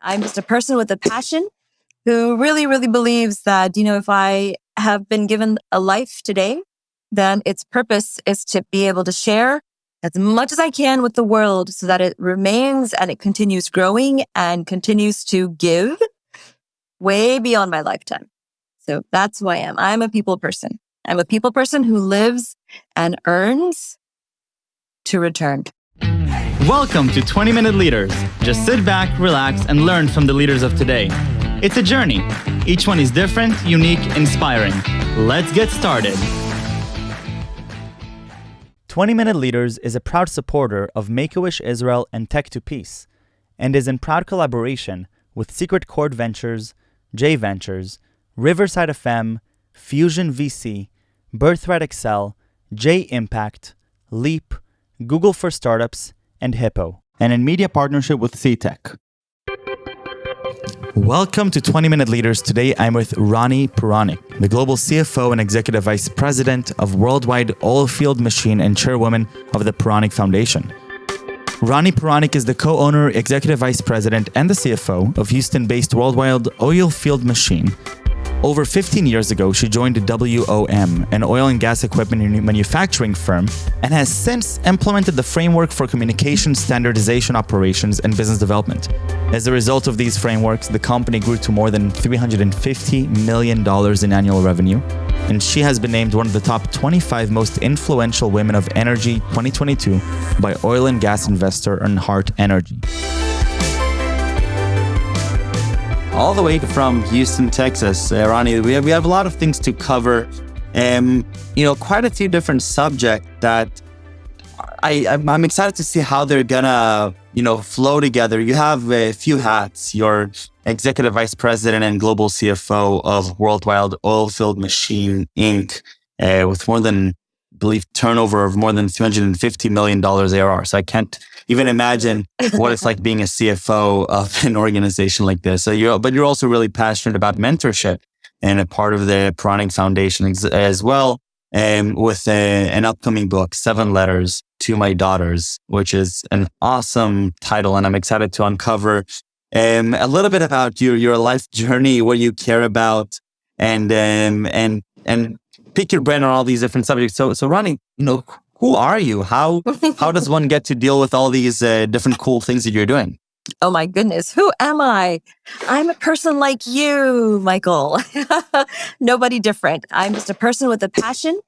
I'm just a person with a passion who really, really believes that, if I have been given a life today, then its purpose is to be able to share as much as I can with the world so that it remains and it continues growing and continues to give way beyond my lifetime. So that's who I am. I'm a people person. I'm a people person who lives and earns to return. Welcome to 20-Minute Leaders. Just sit back, relax, and learn from the leaders of today. It's a journey. Each one is different, unique, inspiring. Let's get started. 20-Minute Leaders is a proud supporter of Make-A-Wish Israel and Tech to Peace, and is in proud collaboration with Secret Chord Ventures, J Ventures, Riverside FM, Fusion VC, Birthright Excel, J Impact, Leap, Google for Startups, and Hippo, and in media partnership with CTech. Welcome to 20-Minute Leaders. Today I'm with Rani, Puranik, the Global CFO and Executive Vice President of Worldwide Oilfield Machine and Chairwoman of the Puranik Foundation. Rani Puranik is the co-owner, Executive Vice President, and the CFO of Houston-based Worldwide Oilfield Machine. Over 15 years ago, she joined WOM, an oil and gas equipment manufacturing firm, and has since implemented the framework for communication, standardization, operations, and business development. As a result of these frameworks, the company grew to more than $350 million in annual revenue, and she has been named one of the top 25 most influential women of energy 2022 by oil and gas investor Hart Energy. All the way from Houston, Texas, Rani, we have a lot of things to cover. Quite a few different subjects that I'm excited to see how they're gonna, flow together. You have a few hats. You're Executive Vice President and Global CFO of Worldwide Oilfield Machine, Inc., with more than, I believe, turnover of more than $350 million ARR. So I can't even imagine what it's like being a CFO of an organization like this. But you're also really passionate about mentorship and a part of the Puranik Foundation as well, with an upcoming book, 7 Letters to My Daughters, which is an awesome title. And I'm excited to uncover a little bit about your life journey, what you care about, and pick your brain on all these different subjects. So Ronnie, who are you? How does one get to deal with all these different cool things that you're doing? Oh my goodness, who am I? I'm a person like you, Michael. Nobody different. I'm just a person with a passion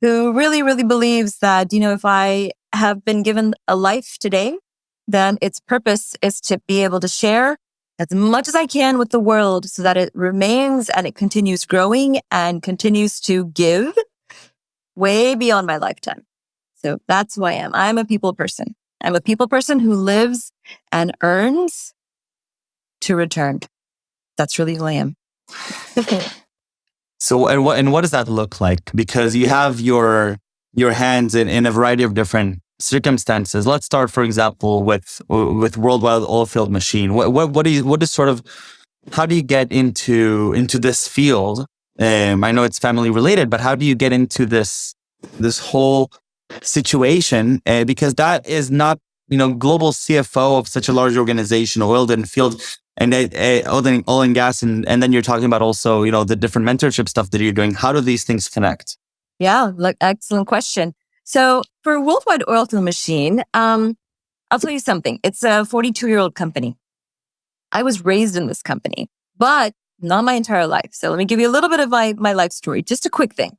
who really, really believes that, if I have been given a life today, then its purpose is to be able to share as much as I can with the world so that it remains and it continues growing and continues to give way beyond my lifetime. So that's who I am. I'm a people person. I'm a people person who lives and earns to return. That's really who I am. So, and what does that look like? Because you have your hands in a variety of different circumstances. Let's start, for example, with Worldwide Oilfield Machine. How do you get into this field? I know it's family related, but how do you get into this whole situation? Because that is not, global CFO of such a large organization, oil and field, and oil and gas, and then you're talking about also, the different mentorship stuff that you're doing. How do these things connect? Yeah, excellent question. So for Worldwide Oilfield Machine, I'll tell you something. It's a 42-year-old company. I was raised in this company, but not my entire life. So let me give you a little bit of my life story, just a quick thing.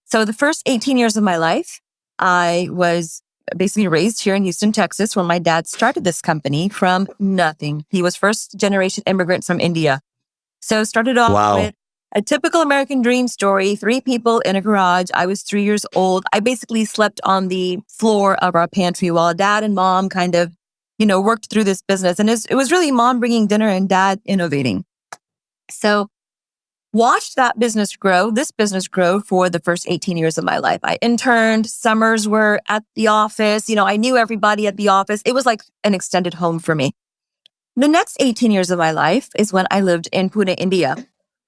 So the first 18 years of my life, I was basically raised here in Houston, Texas, when my dad started this company from nothing. He was first generation immigrant from India. So started off with a typical American dream story, 3 people in a garage. I was 3 years old. I basically slept on the floor of our pantry while dad and mom kind of, worked through this business. And it was really mom bringing dinner and dad innovating. So watched this business grow for the first 18 years of my life. I interned, summers were at the office. I knew everybody at the office. It was like an extended home for me. The next 18 years of my life is when I lived in Pune, India.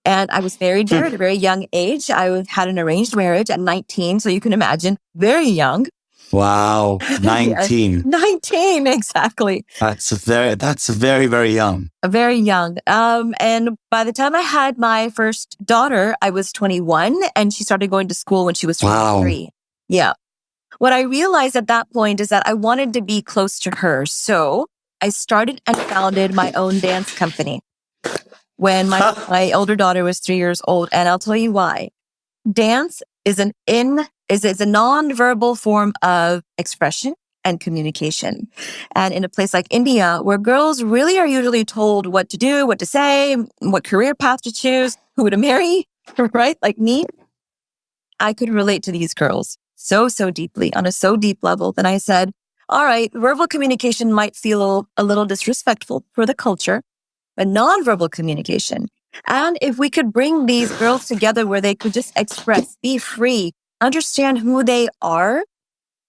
And I was married there at a very young age. I had an arranged marriage at 19. So you can imagine, very young. Wow. Yes, 19. 19, exactly. That's very, very young. Very young. And by the time I had my first daughter, I was 21 and she started going to school when she was 23. Wow. Yeah. What I realized at that point is that I wanted to be close to her. So I started and founded my own dance company when my older daughter was 3 years old. And I'll tell you why. Dance is a nonverbal form of expression and communication. And in a place like India, where girls really are usually told what to do, what to say, what career path to choose, who to marry, right? Like me, I could relate to these girls so deeply on a so deep level that I said, all right, verbal communication might feel a little disrespectful for the culture, but nonverbal communication. And if we could bring these girls together where they could just express, be free, understand who they are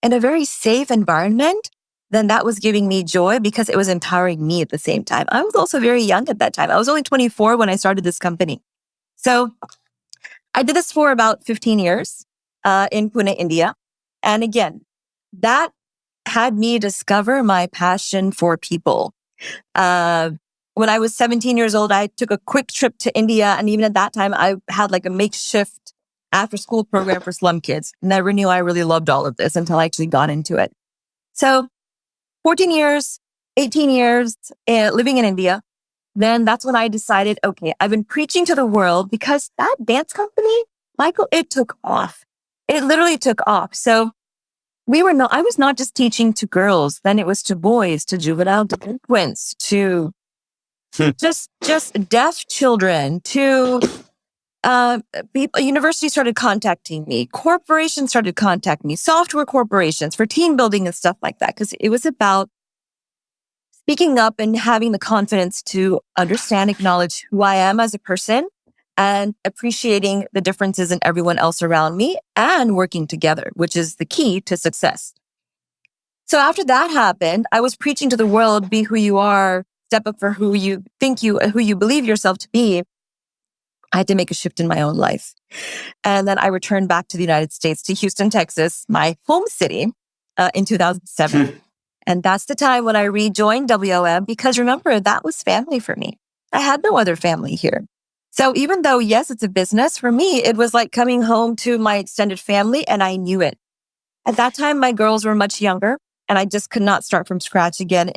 in a very safe environment, then that was giving me joy because it was empowering me at the same time. I was also very young at that time. I was only 24 when I started this company. So I did this for about 15 years in Pune, India. And again, that had me discover my passion for people. When I was 17 years old, I took a quick trip to India. And even at that time, I had like a makeshift after school program for slum kids. Never knew I really loved all of this until I actually got into it. So 14 years, 18 years living in India. Then that's when I decided, okay, I've been preaching to the world because that dance company, Michael, it took off. It literally took off. So I was not just teaching to girls. Then it was to boys, to juvenile delinquents, to just deaf children, to people. Universities started contacting me. Corporations started contacting me. Software corporations for team building and stuff like that. Because it was about speaking up and having the confidence to understand, acknowledge who I am as a person and appreciating the differences in everyone else around me and working together, which is the key to success. So after that happened, I was preaching to the world, be who you are, step up for who you believe yourself to be. I had to make a shift in my own life. And then I returned back to the United States, to Houston, Texas, my home city, in 2007. And that's the time when I rejoined WOM because remember, that was family for me. I had no other family here. So even though, yes, it's a business, for me, it was like coming home to my extended family and I knew it. At that time, my girls were much younger and I just could not start from scratch again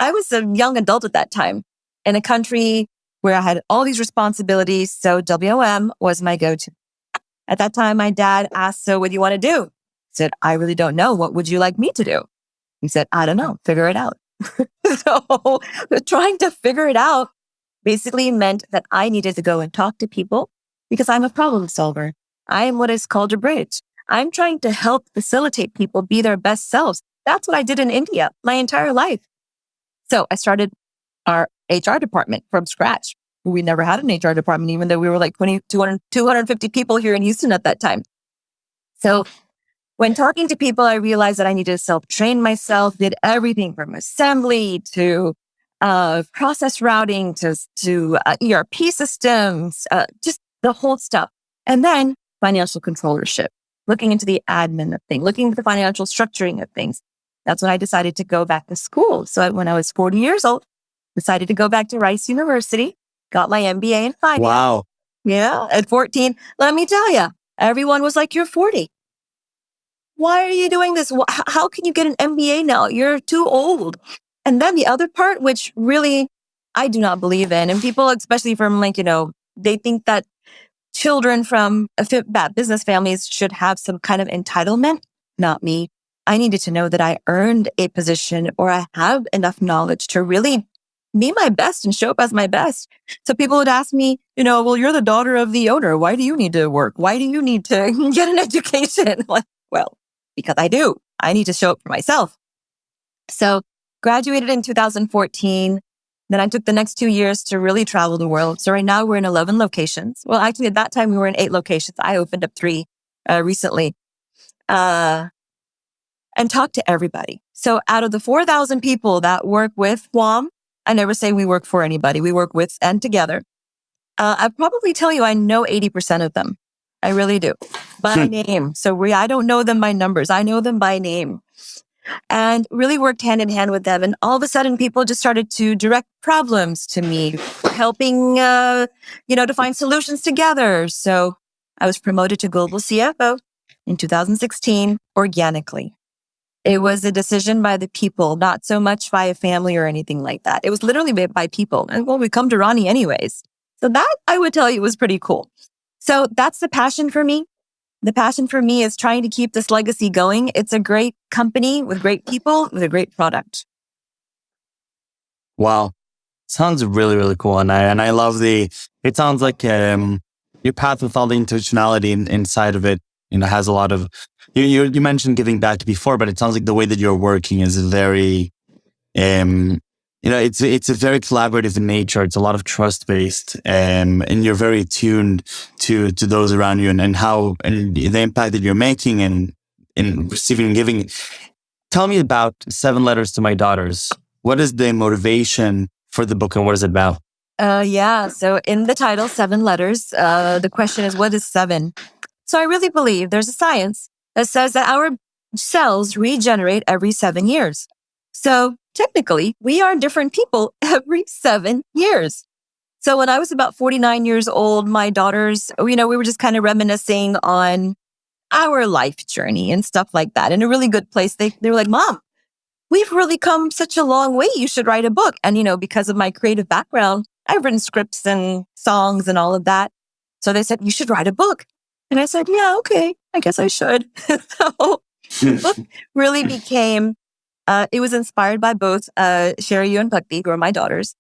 I was a young adult at that time in a country where I had all these responsibilities. So WOM was my go-to. At that time, my dad asked, so what do you want to do? I said, I really don't know. What would you like me to do? He said, I don't know, figure it out. So trying to figure it out basically meant that I needed to go and talk to people because I'm a problem solver. I am what is called a bridge. I'm trying to help facilitate people be their best selves. That's what I did in India my entire life. So I started our HR department from scratch. We never had an HR department, even though we were like 250 people here in Houston at that time. So when talking to people, I realized that I needed to self-train myself, did everything from assembly to process routing to ERP systems, just the whole stuff. And then financial controllership, looking into the admin of things, looking into the financial structuring of things. That's when I decided to go back to school. So when I was 40 years old, decided to go back to Rice University, got my MBA in finance. Wow. Yeah, at 14. Let me tell you, everyone was like, you're 40. Why are you doing this? How can you get an MBA now? You're too old. And then the other part, which really I do not believe in, and people, especially from they think that children from bad business families should have some kind of entitlement. Not me. I needed to know that I earned a position or I have enough knowledge to really be my best and show up as my best. So people would ask me, well, you're the daughter of the owner. Why do you need to work? Why do you need to get an education? Well, because I do. I need to show up for myself. So graduated in 2014. Then I took the next 2 years to really travel the world. So right now we're in 11 locations. Well, actually at that time we were in 8 locations. I opened up 3 recently and talked to everybody. So out of the 4,000 people that work with WOM, I never say we work for anybody. We work with and together. I'd probably tell you I know 80% of them. I really do. By name. So I don't know them by numbers. I know them by name. And really worked hand in hand with them. And all of a sudden, people just started to direct problems to me, helping, to find solutions together. So I was promoted to global CFO in 2016 organically. It was a decision by the people, not so much by a family or anything like that. It was literally by people. And well, we come to Ronnie anyways. So that I would tell you was pretty cool. So that's the passion for me. The passion for me is trying to keep this legacy going. It's a great company with great people with a great product. Wow. Sounds really, really cool. And I love it sounds like your path with all the intentionality inside of it, has a lot of, you mentioned giving back before, but it sounds like the way that you're working is very, it's a very collaborative in nature. It's a lot of trust based, and you're very attuned to those around you and the impact that you're making and in receiving and giving. Tell me about 7 Letters to My Daughters. What is the motivation for the book and what is it about? So in the title, 7 Letters, the question is, what is 7? So I really believe there's a science that says that our cells regenerate every 7 years. So technically, we are different people every 7 years. So when I was about 49 years old, my daughters, we were just kind of reminiscing on our life journey and stuff like that. In a really good place. They were like, Mom, we've really come such a long way. You should write a book. And, because of my creative background, I've written scripts and songs and all of that. So they said, you should write a book. And I said, yeah, okay, I guess I should. So the book really became, it was inspired by both Sherry and Bhakti, who are my daughters.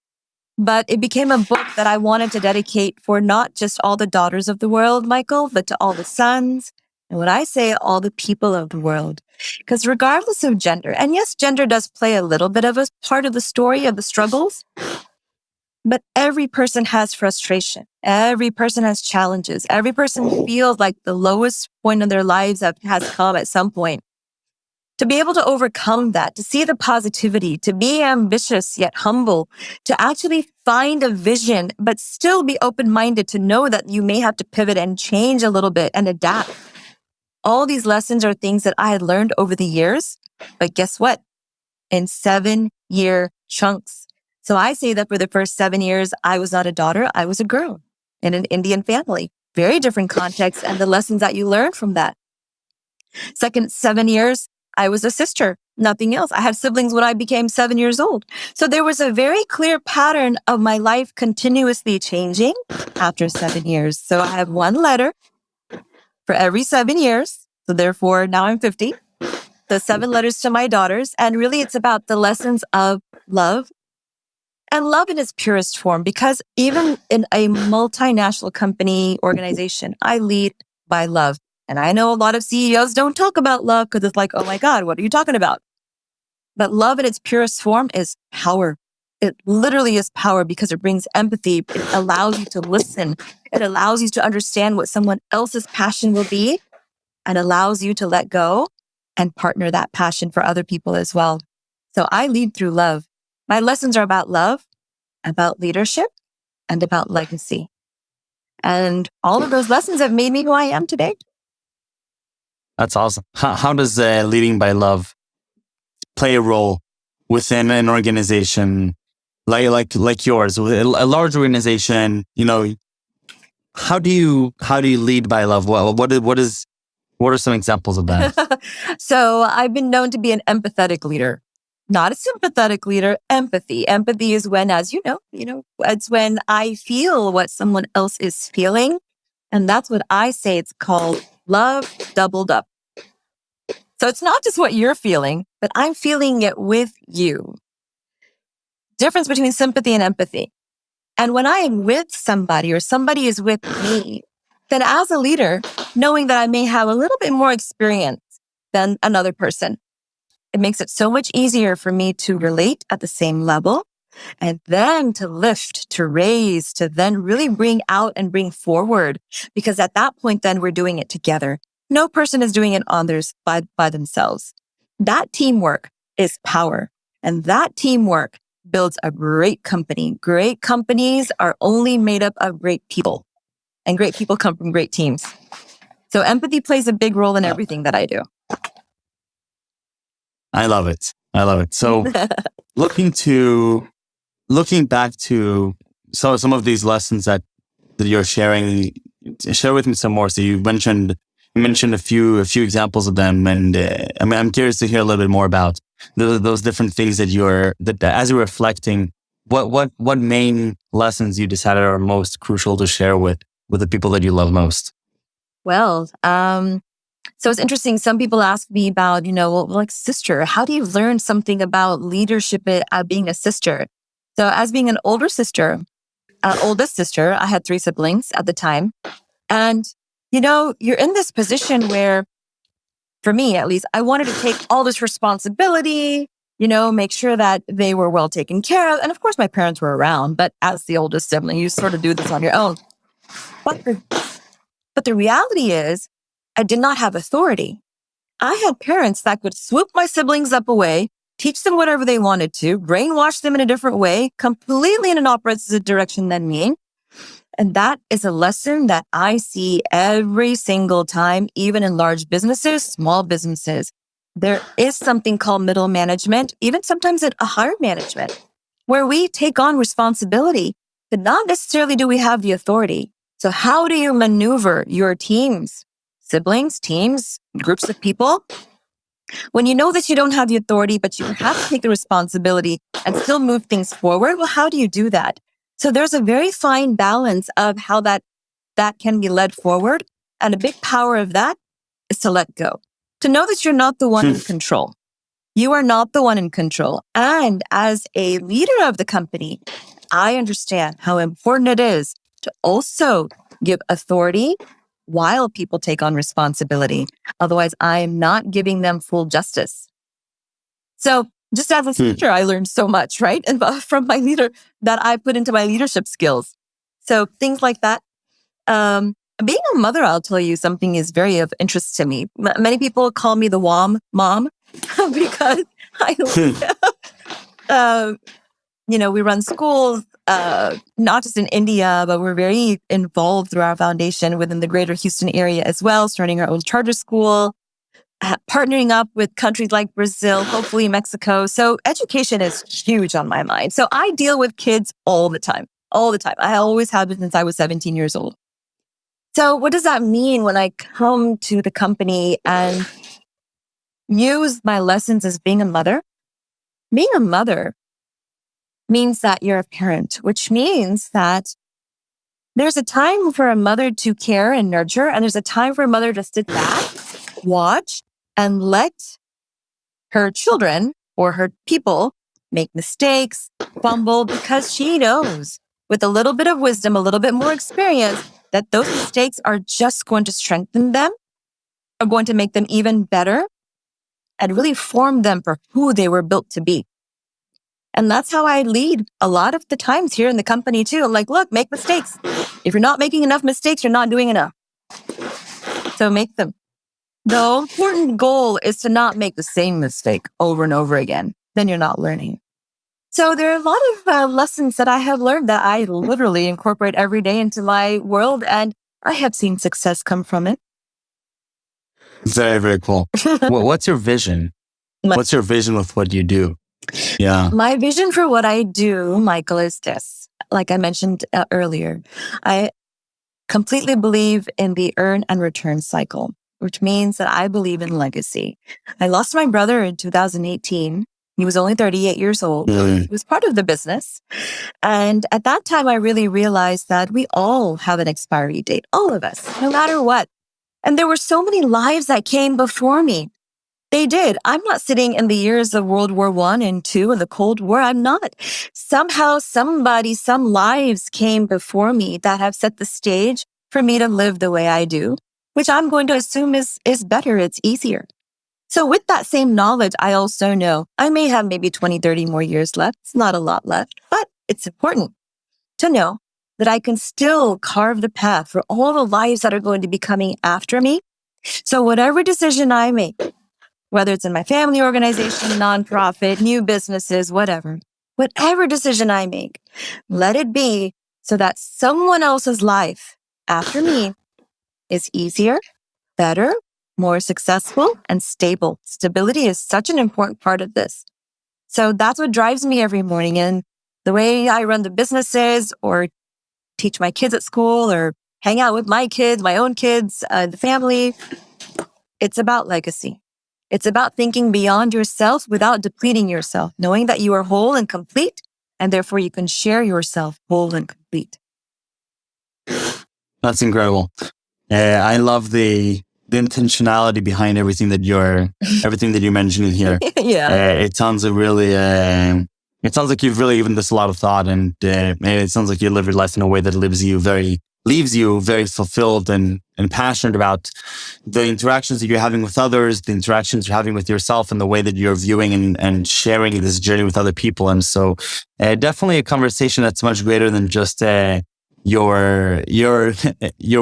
But it became a book that I wanted to dedicate for not just all the daughters of the world, Michael, but to all the sons. And when I say all the people of the world, because regardless of gender, and yes, gender does play a little bit of a part of the story of the struggles, but every person has frustration. Every person has challenges. Every person feels like the lowest point in their lives has come at some point. To be able to overcome that, to see the positivity, to be ambitious yet humble, to actually find a vision, but still be open-minded to know that you may have to pivot and change a little bit and adapt. All these lessons are things that I had learned over the years, but guess what? In 7-year chunks. So I say that for the first 7 years, I was not a daughter, I was a girl in an Indian family. Very different context and the lessons that you learn from that. Second 7 years, I was a sister, nothing else. I had siblings when I became 7 years old. So there was a very clear pattern of my life continuously changing after 7 years. So I have 1 letter for every 7 years. So therefore, now I'm 50. The 7 letters to my daughters. And really, it's about the lessons of love. And love in its purest form, because even in a multinational company organization, I lead by love. And I know a lot of CEOs don't talk about love because it's like, oh my God, what are you talking about? But love in its purest form is power. It literally is power because it brings empathy. It allows you to listen. It allows you to understand what someone else's passion will be and allows you to let go and partner that passion for other people as well. So I lead through love. My lessons are about love, about leadership, and about legacy. And all of those lessons have made me who I am today. That's awesome. How does leading by love play a role within an organization like yours, a large organization? How do you lead by love? What are some examples of that? So I've been known to be an empathetic leader, not a sympathetic leader. Empathy. Empathy is when, as you know, it's when I feel what someone else is feeling. And that's what I say. It's called love doubled up. So it's not just what you're feeling, but I'm feeling it with you. Difference between sympathy and empathy. And when I am with somebody or somebody is with me, then as a leader, knowing that I may have a little bit more experience than another person, it makes it so much easier for me to relate at the same level and then to lift, to raise, to then really bring out and bring forward. Because at that point, then we're doing it together. No person is doing it on theirs by themselves. That teamwork is power. And that teamwork builds a great company. Great companies are only made up of great people. And great people come from great teams. So empathy plays a big role in everything that I do. I love it. So looking back to some of these lessons that you're sharing, share with me some more. So you mentioned a few examples of them, and I'm curious to hear a little bit more about those different things that as you're reflecting, what main lessons you decided are most crucial to share with the people that you love most. Well, so it's interesting. Some people ask me about, like sister, how do you learn something about leadership being a sister? So as being an oldest sister, I had 3 siblings at the time. And, you're in this position where, for me at least, I wanted to take all this responsibility, make sure that they were well taken care of. And of course, my parents were around, but as the oldest sibling, you sort of do this on your own. But the reality is, I did not have authority. I had parents that could swoop my siblings up away, teach them whatever they wanted to, brainwash them in a different way, completely in an opposite direction than me. And that is a lesson that I see every single time, even in large businesses, small businesses. There is something called middle management, even sometimes at a higher management, where we take on responsibility, but not necessarily do we have the authority. So how do you maneuver your teams, siblings, teams, groups of people, when you know that you don't have the authority, but you have to take the responsibility and still move things forward? Well, how do you do that? So there's a very fine balance of how that can be led forward. And a big power of that is to let go, to know that you're not the one in control. You are not the one in control. And as a leader of the company, I understand how important it is to also give authority while people take on responsibility. Otherwise, I am not giving them full justice. So just as a teacher, I learned so much, right? And from my leader that I put into my leadership skills. So things like that. Being a mother, I'll tell you something is very of interest to me. Many people call me the WOM mom because we run schools, not just in India, but we're very involved through our foundation within the greater Houston area as well, starting our own charter school, partnering up with countries like Brazil, hopefully Mexico. So education is huge on my mind. So I deal with kids all the time. I always have been since I was 17 years old. So what does that mean when I come to the company and use my lessons as being a mother? Being a mother means that you're a parent, which means that there's a time for a mother to care and nurture, and there's a time for a mother to sit back, watch, and let her children or her people make mistakes, fumble, because she knows with a little bit of wisdom, a little bit more experience, that those mistakes are just going to strengthen them, are going to make them even better, and really form them for who they were built to be. And that's how I lead a lot of the times here in the company too. I'm like, look, make mistakes. If you're not making enough mistakes, you're not doing enough. So make them. The important goal is to not make the same mistake over and over again. Then you're not learning. So there are a lot of lessons that I have learned that I literally incorporate every day into my world, and I have seen success come from it. Very, very cool. What's your vision? What's your vision with what you do? Yeah. My vision for what I do, Michael, is this. Like I mentioned earlier, I completely believe in the earn and return cycle, which means that I believe in legacy. I lost my brother in 2018. He was only 38 years old. He was part of the business. And at that time, I really realized that we all have an expiry date, all of us, no matter what. And there were so many lives that came before me. They did. I'm not sitting in the years of World War I and II and the Cold War. I'm not. Somehow, some lives came before me that have set the stage for me to live the way I do, which I'm going to assume is better. It's easier. So with that same knowledge, I also know I may have maybe 20, 30 more years left. It's not a lot left, but it's important to know that I can still carve the path for all the lives that are going to be coming after me. So whatever decision I make, whether it's in my family organization, nonprofit, new businesses, whatever decision I make, let it be so that someone else's life after me is easier, better, more successful, and stable. Stability is such an important part of this. So that's what drives me every morning. And the way I run the businesses or teach my kids at school or hang out with my kids, my own kids, the family, it's about legacy. It's about thinking beyond yourself without depleting yourself, knowing that you are whole and complete, and therefore you can share yourself whole and complete. That's incredible. I love the intentionality behind everything that you're mentioning here. Yeah. It sounds like you've really given this a lot of thought, and it sounds like you live your life in a way that leaves you very fulfilled and passionate about the interactions that you're having with others, the interactions you're having with yourself, and the way that you're viewing and sharing this journey with other people. And so definitely a conversation that's much greater than just your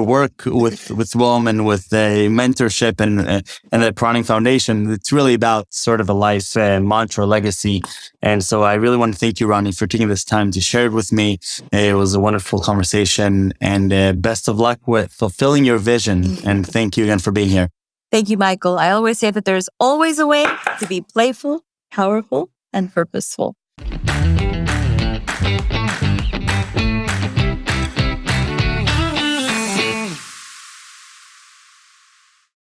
work with WOM and with the mentorship and the Puranik Foundation. It's really about sort of a life mantra, legacy. And so I really want to thank you, Ronnie, for taking this time to share it with me. It was a wonderful conversation, and best of luck with fulfilling your vision. And thank you again for being here. Thank you, Michael. I always say that there's always a way to be playful, powerful, and purposeful.